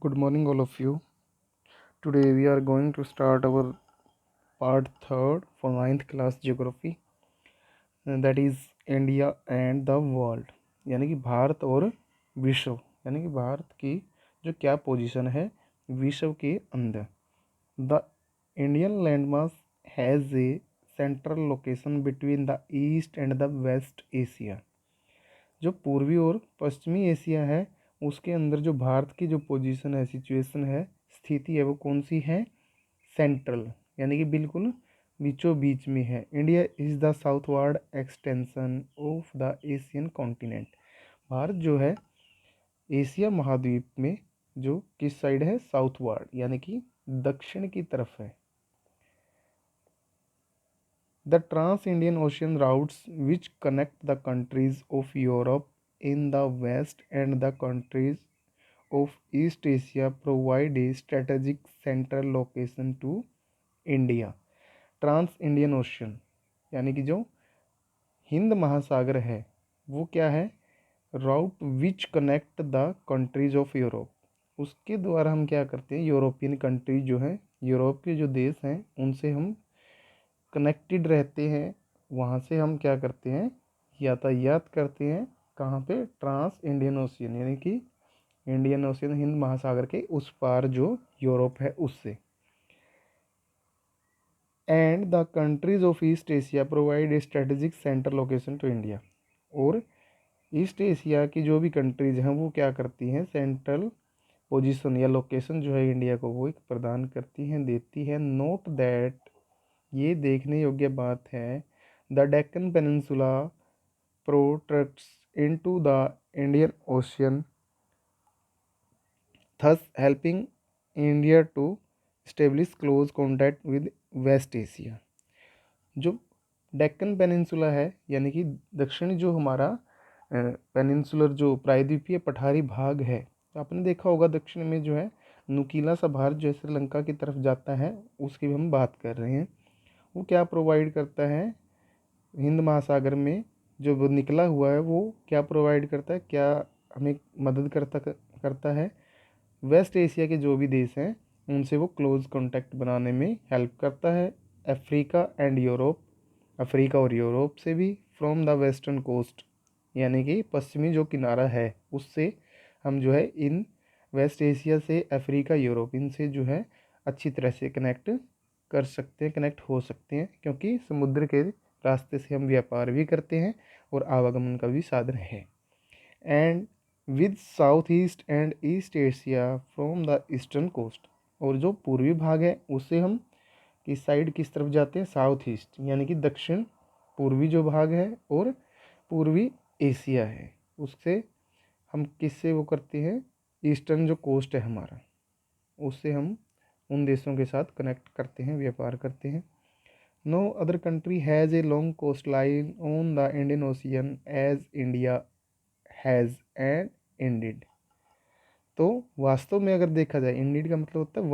Good morning, all of you. Today we are going to start our part third for ninth class geography, and that is India and the world. यानी कि भारत और विश्व, यानी कि भारत की जो क्या पोजीशन है विश्व के अंदर. The Indian landmass has a central location between the east and the west Asia. जो पूर्वी और पश्चिमी एशिया है उसके अंदर जो भारत की जो पोजीशन है, सिचुएशन है, स्थिति है, वो कौन सी है? सेंट्रल, यानी कि बिल्कुल बीचों बीच में है. India is the southward extension of the Asian continent. Bharat जो है एशिया महाद्वीप में जो किस साइड है? साउथवर्ड, यानी कि दक्षिण की तरफ है. The Trans-Indian Ocean routes which connect the countries of Europe in the west and the countries of East Asia provide a strategic central location to India. Trans Indian ocean यानी कि जो हिंद महासागर है वो क्या है? Route which connect the countries of Europe. उसके द्वारा हम क्या करते हैं? यूरोपियन कंट्रीज जो हैं, यूरोप के जो देश हैं, उनसे हम कनेक्टेड रहते हैं. वहाँ से हम क्या करते हैं? यातायात करते हैं. कहाँ पे? ट्रांस इंडियन ओशियन, यानी कि इंडियन ओशियन, हिंद महासागर के उस पार जो यूरोप है उससे. And the countries of east Asia provide a strategic centre location to India. और ईस्ट एशिया की जो भी कंट्रीज हैं वो क्या करती हैं? सेंट्रल पोजीशन या लोकेशन जो है इंडिया को वो एक प्रदान करती हैं, देती है. नोट दैट, ये देखने योग्य बात है, the Deccan peninsula protracts into the Indian ocean, thus helping India to establish close contact with West Asia. जो डेक्कन पेनिनसुला है यानी कि दक्षिणी जो हमारा पेनिनसुलर जो प्रायद्वीपीय पठारी भाग है, आपने देखा होगा दक्षिण में जो है नुकीला सा भारत जो श्रीलंका की तरफ जाता है, उसकी भी हम बात कर रहे हैं. वो क्या प्रोवाइड करता है? हिंद महासागर में जो वो निकला हुआ है वो क्या प्रोवाइड करता है? क्या हमें मदद करता है? वेस्ट एशिया के जो भी देश हैं उनसे वो क्लोज कांटेक्ट बनाने में हेल्प करता है. अफ्रीका एंड यूरोप, अफ्रीका और यूरोप से भी. फ्रॉम द वेस्टर्न कोस्ट, यानी कि पश्चिमी जो किनारा है उससे हम जो है इन वेस्ट एशिया से अफ्रीका, यूरोप, इनसे जो है अच्छी तरह से कनेक्ट कर सकते हैं, कनेक्ट हो सकते हैं, क्योंकि समुद्र के रास्ते से हम व्यापार भी करते हैं और आवागमन का भी साधन है. And with south east and east Asia from the eastern coast. और जो पूर्वी भाग है उससे हम किस साइड, किस तरफ जाते हैं? साउथ ईस्ट, यानी कि दक्षिण पूर्वी जो भाग है और पूर्वी एशिया है उससे हम किससे वो करते हैं? ईस्टर्न जो कोस्ट है हमारा, उससे हम उन देशों के साथ कनेक्ट करते हैं, व्यापार करते हैं. No other country has a long coast line on the Indian Ocean as India has and indeed. तो वास्तव में अगर देखा जाए, इंडिड का मतलब होता है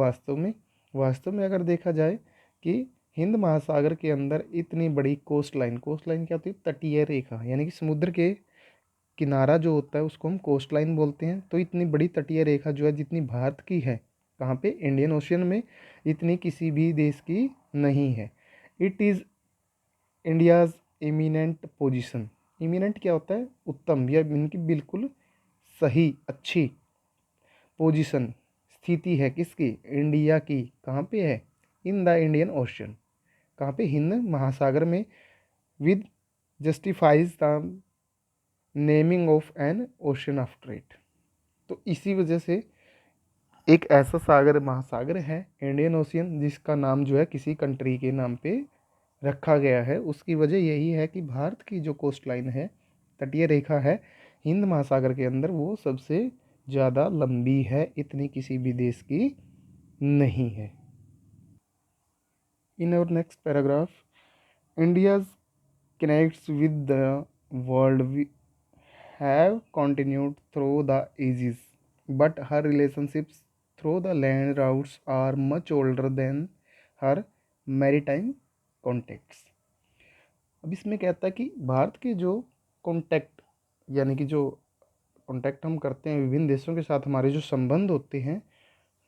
वास्तव में अगर देखा जाए कि हिंद महासागर के अंदर इतनी बड़ी कोस्ट लाइन क्या होती है? तटीय रेखा, यानी कि समुद्र के किनारा जो होता है उसको हम कोस्ट लाइन बोलते हैं. तो इतनी बड़ी तटीय रेखा जो है जितनी भारत की है, कहाँ पे? इंडियन ओशियन में, इतनी किसी भी देश की नहीं है. It is India's eminent position. Eminent क्या होता है? उत्तम, या इनकी बिल्कुल सही, अच्छी पोजीशन, स्थिति है किसकी? इंडिया की. कहाँ पे है? In the Indian ocean. कहाँ पे? हिंद महासागर में. With justifies the naming of N ocean after it. तो इसी वजह से एक ऐसा सागर, महासागर है इंडियन ओशियन, जिसका नाम जो है किसी कंट्री के नाम पे रखा गया है. उसकी वजह यही है कि भारत की जो कोस्ट लाइन है, तटीय रेखा है हिंद महासागर के अंदर, वो सबसे ज़्यादा लंबी है, इतनी किसी भी देश की नहीं है. In our next paragraph, India's connects with the world have continued through the ages, but her relationships through the land routes are much older than her maritime contacts. अब इसमें कहता है कि भारत के जो कॉन्टैक्ट, यानी कि जो कॉन्टैक्ट हम करते हैं विभिन्न देशों के साथ, हमारे जो संबंध होते हैं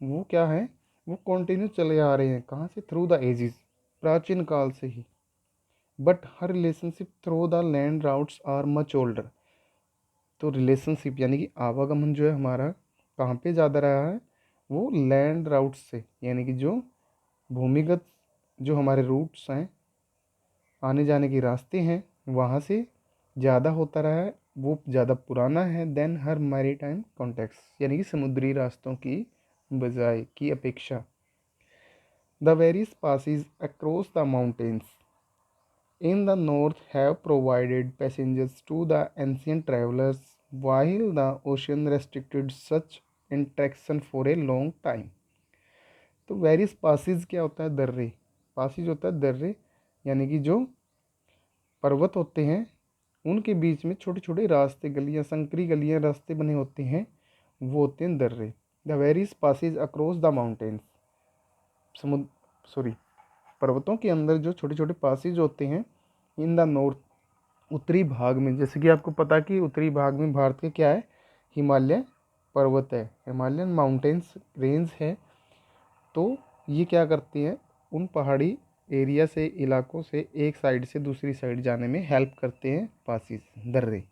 वो क्या है, वो कंटिन्यू चले आ रहे हैं, कहाँ से, थ्रू द एजिस, प्राचीन काल से ही। But her relationship through the land routes are much older. तो रिलेशनशिप यानी कि आवागमन जो है हमारा कहाँ पे ज़्यादा रहा है, वो लैंड राउट्स से, यानी कि जो भूमिगत जो हमारे रूट्स हैं, आने जाने के रास्ते हैं, वहाँ से ज़्यादा होता रहा है, वो ज़्यादा पुराना है देन हर मैरीटाइम कॉन्टेक्स्ट, यानी कि समुद्री रास्तों की बजाय की अपेक्षा। The various passes across the mountains in the north have provided passengers to the ancient travelers while the ocean restricted such interaction for a long time। तो वेरियस पासिस क्या होता है, दर्रे। पासिस होता है दर्रे, यानी कि जो पर्वत होते हैं उनके बीच में छोटे छोटे रास्ते, गलियां, संकरी गलियां, रास्ते बने होते हैं, वो होते हैं दर्रे। The various passes across the mountains, समुद्र सॉरी पर्वतों के अंदर जो छोटे छोटे पासिस होते हैं, इन द नॉर्थ, उत्तरी भाग में, जैसे कि आपको पता कि उत्तरी भाग में भारत के क्या है, हिमालय पर्वत है, हिमालयन माउंटेन्स रेंज है। तो ये क्या करती हैं, उन पहाड़ी एरिया से, इलाकों से एक साइड से दूसरी साइड जाने में हेल्प करते हैं पासिस, दर्रे।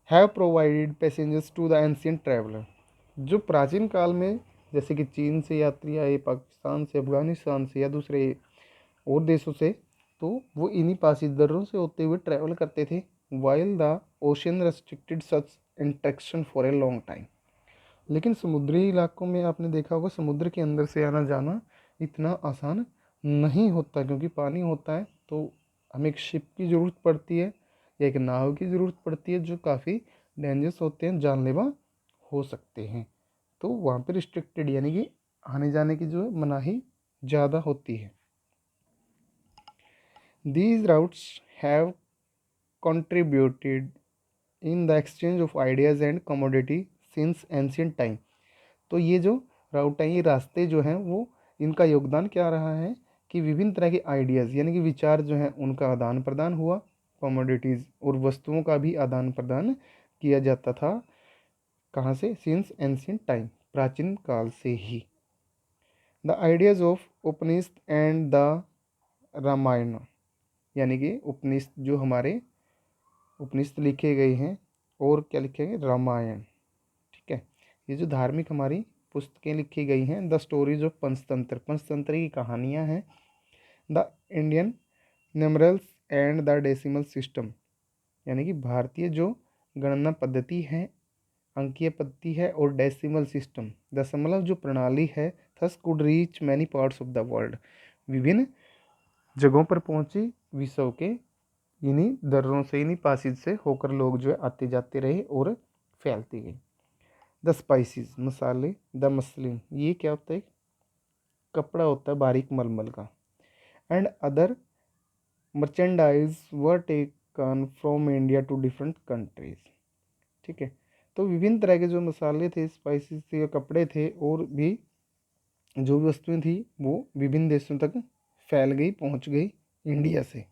Have provided passengers to the ancient traveller, जो प्राचीन काल में जैसे कि चीन से यात्री आए, पाकिस्तान से, अफगानिस्तान से या दूसरे और देशों से, तो वो इन्हीं पासिस दर्रों से होते हुए ट्रैवल करते थे। While the ocean restricted such interaction for a long time. लेकिन समुद्री इलाकों में आपने देखा होगा, समुद्र के अंदर से आना जाना इतना आसान नहीं होता, क्योंकि पानी होता है तो हमें एक शिप की ज़रूरत पड़ती है या एक नाव की ज़रूरत पड़ती है, जो काफ़ी डेंजरस होते हैं, जानलेवा हो सकते हैं। तो वहाँ पे रिस्ट्रिक्टेड, यानी कि आने जाने की जो मनाही ज़्यादा होती है। These routes have contributed in the exchange of ideas and commodity since ancient time। तो ये जो राउट हैं, ये रास्ते जो हैं, वो इनका योगदान क्या रहा है कि विभिन्न तरह के आइडियाज़, यानी कि विचार जो हैं, उनका आदान प्रदान हुआ, कमोडिटीज़ और वस्तुओं का भी आदान प्रदान किया जाता था। कहाँ से, सिंस एंशियंट टाइम, प्राचीन काल से ही। The ideas of Upanishad and the Ramayana, यानी कि उपनिषद जो हमारे उपनिषद लिखे गए हैं, और क्या लिखे गए, रामायण, ठीक है। ये जो धार्मिक हमारी पुस्तकें लिखी गई हैं, the stories of Panchatantra, Panchatantra की कहानियाँ हैं। The Indian numerals and the decimal system, यानी कि भारतीय जो गणना पद्धति है, अंकीय पद्धति है, और डेसिमल सिस्टम, दशमलव जो प्रणाली है, thus could reach many parts of the world, विभिन्न जगहों पर पहुंची विश्व के इन्हीं दर्रों से, इन्हीं पासिस से होकर लोग जो है आते जाते रहे और फैलती गई। द स्पाइसेस, मसाले, द मसलिन, ये क्या होता है, कपड़ा होता है बारीक मलमल का। And other merchandise were taken from India to different countries, ठीक है। तो विभिन्न तरह के जो मसाले थे, स्पाइसेस थे, या कपड़े थे, और भी जो भी वस्तुएं थी, वो विभिन्न देशों तक फैल गई, पहुंच गई इंडिया से।